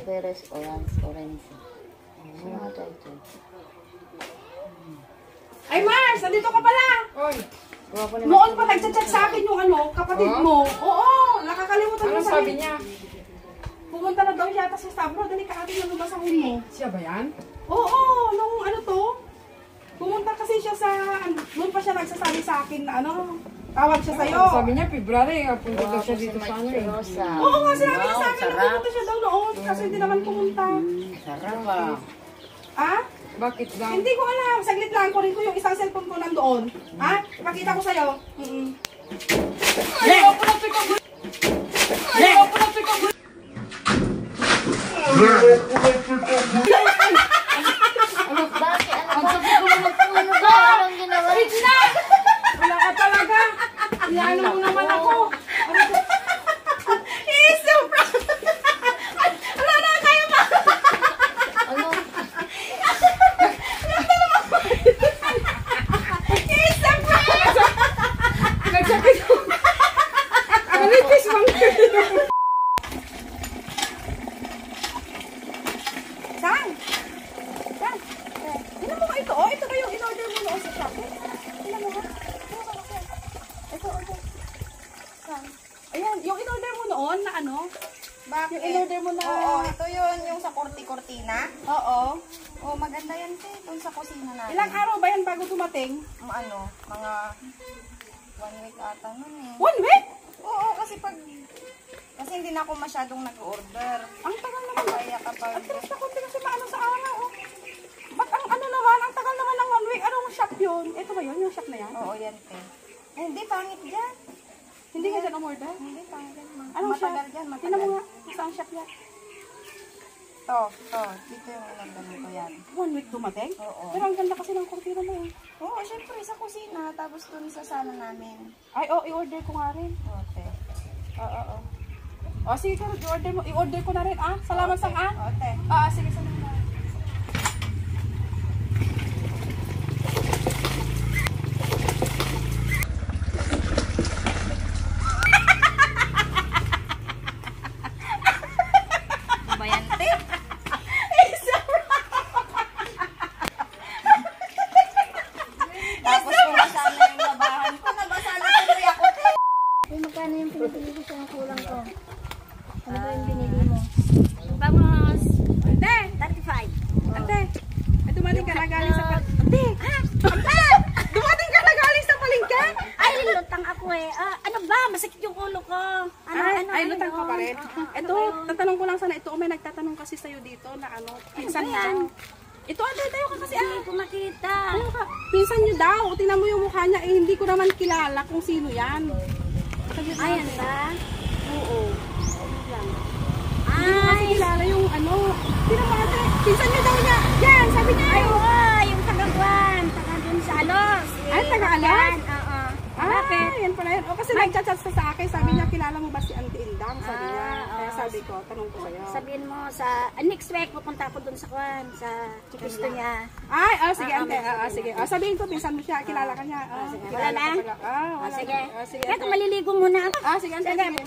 Perez, orange. Ito. Ay, Mars! Nandito ka pala! Oy! Noon pa nagchat-chat sa akin yung kapatid mo. Oo, nakakalimutan mo Ano sabi niya? Pumunta na daw yata sa Stabro. Dali ka ating yung lumasahon mo. Siya ba yan? Oo, nung pumunta kasi siya sa, noon pa siya nagsasabi sa akin na tawag siya sa'yo. Sabi niya, February, punta daw siya dito sa ano eh. Oo nga, sinabi niya sa akin na pumunta siya daw noon. Kasi hindi naman pumunta. Sarap ah. Ah? Bakit daw? Hindi ko alam. Saglit lang. Kunin ko yung isang cellphone ko nandoon. Ha? Pakita ko sa'yo. Wala ka talaga. Iyaano mo naman ako. Ayan, yung in-order mo noon na Bakit? Yung in-order mo na... Oo, ito yun, yung sa korti-kortina. Oo. Oo, maganda yan, te. Doon sa kusina natin. Ilang araw ba yan bago dumating? Mga 1 week ata nun eh. 1 week? Oo, kasi hindi na ako masyadong nag-order. Ang tagal naman. Kaya kapag... At least na konti kasi maano sa araw. Ba't ang tagal naman ng 1 week? Anong shop yun? Ito ba yun? Yung shop na yan? Oo, yan, te. Eh, hindi, pangit yan. Hindi ka dyan umorder? Hindi, pangit yan. Anong shop? Matagal dyan, matagal. Tingnan mo nga. Saan shop yan? To. Dito yung inandalan ko yan. 1 week dumating? Oo. Pero ang ganda kasi ng kurtina mo eh. Oo, syempre, sa kusina. Tapos dun sa sala namin. Ay, i-order ko nga rin. Oo, te. Oo. O, sige, i-order ko na rin, ah. Salamat sa, ah. Oo, te. Sige, salamat. Tapos kung masama yung labahan ko, nabasa na tuloy ako. Magkano yung pinipili ko sa kulang ko? Ano ba yung binili mo? Vamos! Ate! 35. Ate! Dumating ka na galing sa palengke. Ate! Dumating ka na galing sa palengke? Ay, lutang ako eh. Ano ba? Masakit yung ulo ko. Ay, lutang ka pa rin. Ito, tatanong ko lang sana. Ito, may nagtatanong kasi sa'yo dito na pinsan mo daw. Ito, ate, tayo ka kasi Hindi ko makita. Pinsan niyo daw. Tingnan mo yung mukha niya. Hindi ko naman kilala kung sino yan. Ayan ba? Oo. Ay! Hindi ko kasi kilala yung Tingnan mo, ate. Pinsan niyo daw niya. Yan, sabi niya. Ay, oo! Yung taga-Guan. Taga-dun sa Alos. Ay, taga-Alos? Oo. Bakit? Yan pala yan. Kasi nag-chat sa akin. Sabi niya, kilala mo ba si Auntie Indang? Sabi niya. Kaya sabi ko, tanong ko sa'yo. Sabihin mo next week pupunta ako dun sa Guan. Sa gusto niya. Ay, sige, ante. Sige. Sabihin ko, pinsan mo siya. Kilala ka niya. Wala na? Wala. Sige. Sige. Kaya maliligo muna ako. Sige, ante. Sige.